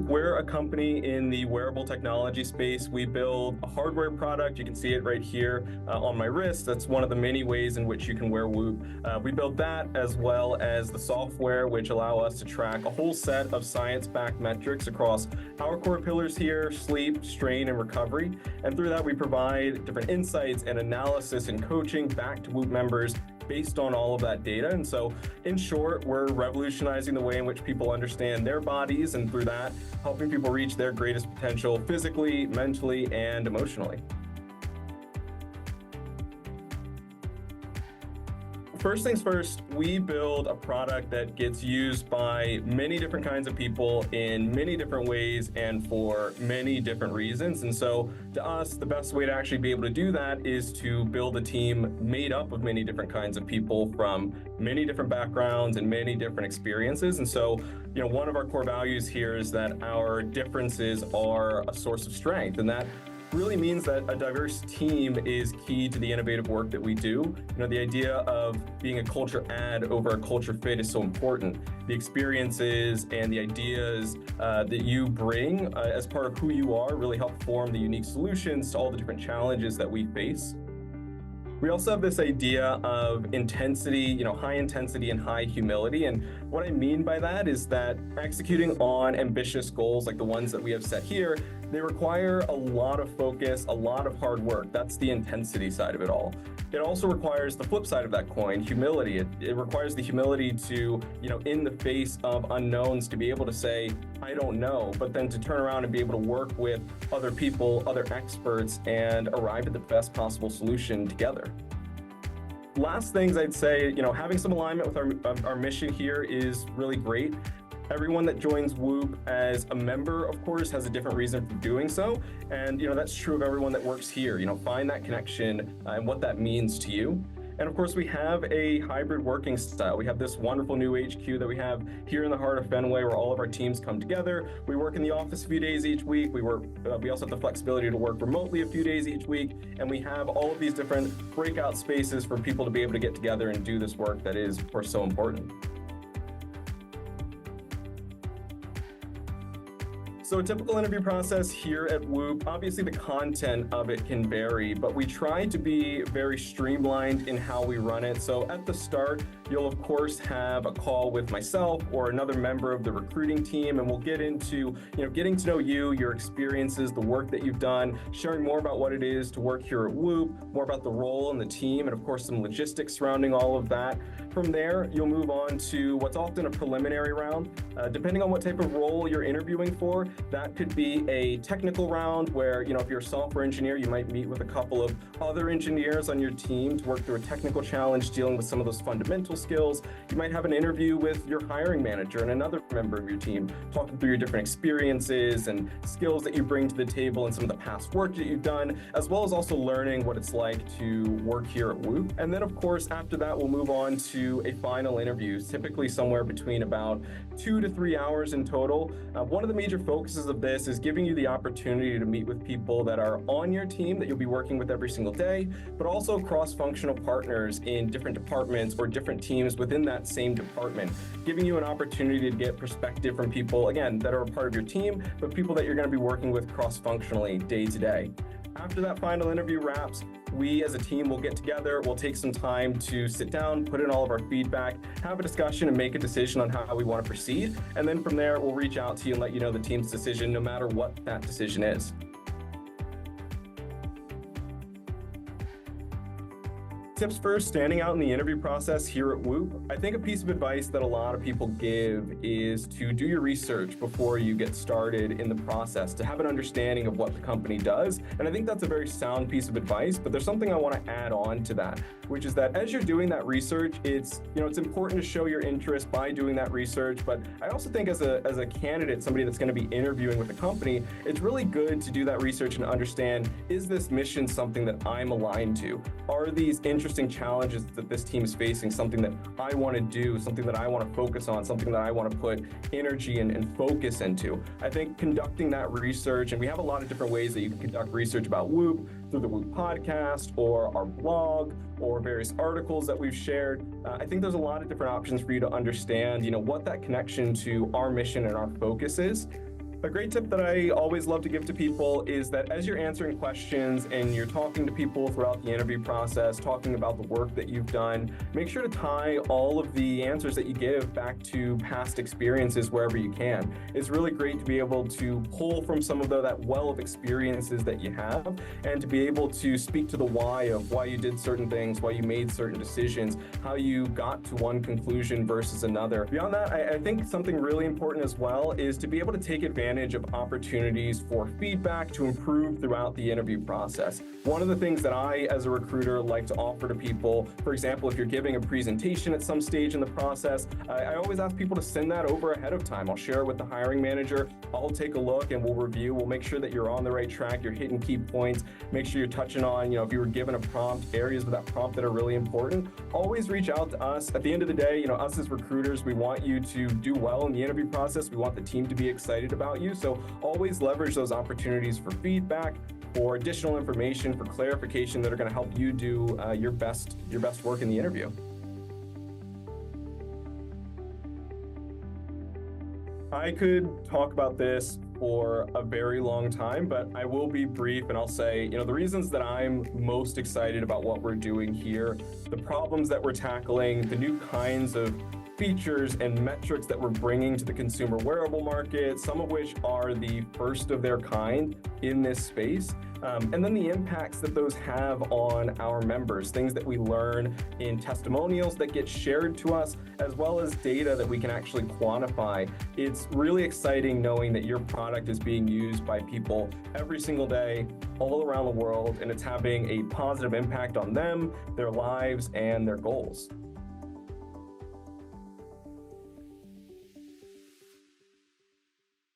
We're a company in the wearable technology space. We build a hardware product. You can see it right here on my wrist. That's one of the many ways in which you can wear Whoop. We build that as well as the software, which allow us to track a whole set of science-backed metrics across our core pillars here: sleep, strain, and recovery. And through that, we provide different insights and analysis and coaching back to Whoop members based on all of that data. And so, in short, we're revolutionizing the way in which people understand their bodies, and through that, helping people reach their greatest potential physically, mentally, and emotionally. First things first, we build a product that gets used by many different kinds of people in many different ways and for many different reasons. And so to us, the best way to actually be able to do that is to build a team made up of many different kinds of people from many different backgrounds and many different experiences. And so, one of our core values here is that our differences are a source of strength. And that really means that a diverse team is key to the innovative work that we do. The idea of being a culture add over a culture fit is so important. The experiences and the ideas that you bring as part of who you are really help form the unique solutions to all the different challenges that we face. We also have this idea of intensity, high intensity and high humility. And what I mean by that is that executing on ambitious goals like the ones that we have set here, they require a lot of focus, a lot of hard work. That's the intensity side of it all. It also requires the flip side of that coin, humility. It requires the humility to, in the face of unknowns, to be able to say, I don't know, but then to turn around and be able to work with other people, other experts, and arrive at the best possible solution together. Last things I'd say, having some alignment with our mission here is really great. Everyone that joins Whoop as a member, of course, has a different reason for doing so. And, that's true of everyone that works here. Find that connection and what that means to you. And of course, we have a hybrid working style. We have this wonderful new HQ that we have here in the heart of Fenway, where all of our teams come together. We work in the office a few days each week. We also have the flexibility to work remotely a few days each week. And we have all of these different breakout spaces for people to be able to get together and do this work that is, of course, so important. So a typical interview process here at Whoop, obviously the content of it can vary, but we try to be very streamlined in how we run it. So at the start, you'll of course have a call with myself or another member of the recruiting team, and we'll get into, getting to know you, your experiences, the work that you've done, sharing more about what it is to work here at Whoop, more about the role and the team, and of course some logistics surrounding all of that. From there, you'll move on to what's often a preliminary round. Depending on what type of role you're interviewing for, that could be a technical round where, if you're a software engineer, you might meet with a couple of other engineers on your team to work through a technical challenge dealing with some of those fundamental skills. You might have an interview with your hiring manager and another member of your team, talking through your different experiences and skills that you bring to the table and some of the past work that you've done, as well as also learning what it's like to work here at Whoop. And then, of course, after that, we'll move on to a final interview, typically somewhere between about 2 to 3 hours in total. One of the major focuses of this is giving you the opportunity to meet with people that are on your team that you'll be working with every single day, but also cross-functional partners in different departments or different teams within that same department, giving you an opportunity to get perspective from people, again, that are a part of your team, but people that you're going to be working with cross-functionally day to day. After that final interview wraps, we as a team will get together, we'll take some time to sit down, put in all of our feedback, have a discussion and make a decision on how we want to proceed. And then from there, we'll reach out to you and let you know the team's decision, no matter what that decision is. Tips for standing out in the interview process here at Whoop. I think a piece of advice that a lot of people give is to do your research before you get started in the process, to have an understanding of what the company does. And I think that's a very sound piece of advice, but there's something I want to add on to that, which is that as you're doing that research, it's important to show your interest by doing that research. But I also think as a candidate, somebody that's going to be interviewing with the company, it's really good to do that research and understand, is this mission something that I'm aligned to? Are these interesting interesting challenges that this team is facing, something that I want to do, something that I want to focus on, something that I want to put energy and focus into. I think conducting that research, and we have a lot of different ways that you can conduct research about Whoop, through the Whoop podcast or our blog or various articles that we've shared. I think there's a lot of different options for you to understand, what that connection to our mission and our focus is. A great tip that I always love to give to people is that as you're answering questions and you're talking to people throughout the interview process, talking about the work that you've done, make sure to tie all of the answers that you give back to past experiences wherever you can. It's really great to be able to pull from some of that well of experiences that you have and to be able to speak to the why of why you did certain things, why you made certain decisions, how you got to one conclusion versus another. Beyond that, I think something really important as well is to be able to take advantage of opportunities for feedback to improve throughout the interview process. One of the things that I, as a recruiter, like to offer to people, for example, if you're giving a presentation at some stage in the process, I always ask people to send that over ahead of time. I'll share it with the hiring manager. I'll take a look and we'll review. We'll make sure that you're on the right track, you're hitting key points, make sure you're touching on, if you were given a prompt, areas of that prompt that are really important. Always reach out to us. At the end of the day, us as recruiters, we want you to do well in the interview process. We want the team to be excited about you. So always leverage those opportunities for feedback, for additional information, for clarification that are going to help you do your best work in the interview. I could talk about this for a very long time, but I will be brief and I'll say, the reasons that I'm most excited about what we're doing here, the problems that we're tackling, the new kinds of features and metrics that we're bringing to the consumer wearable market, some of which are the first of their kind in this space. And then the impacts that those have on our members, things that we learn in testimonials that get shared to us, as well as data that we can actually quantify. It's really exciting knowing that your product is being used by people every single day, all around the world, and it's having a positive impact on them, their lives, and their goals.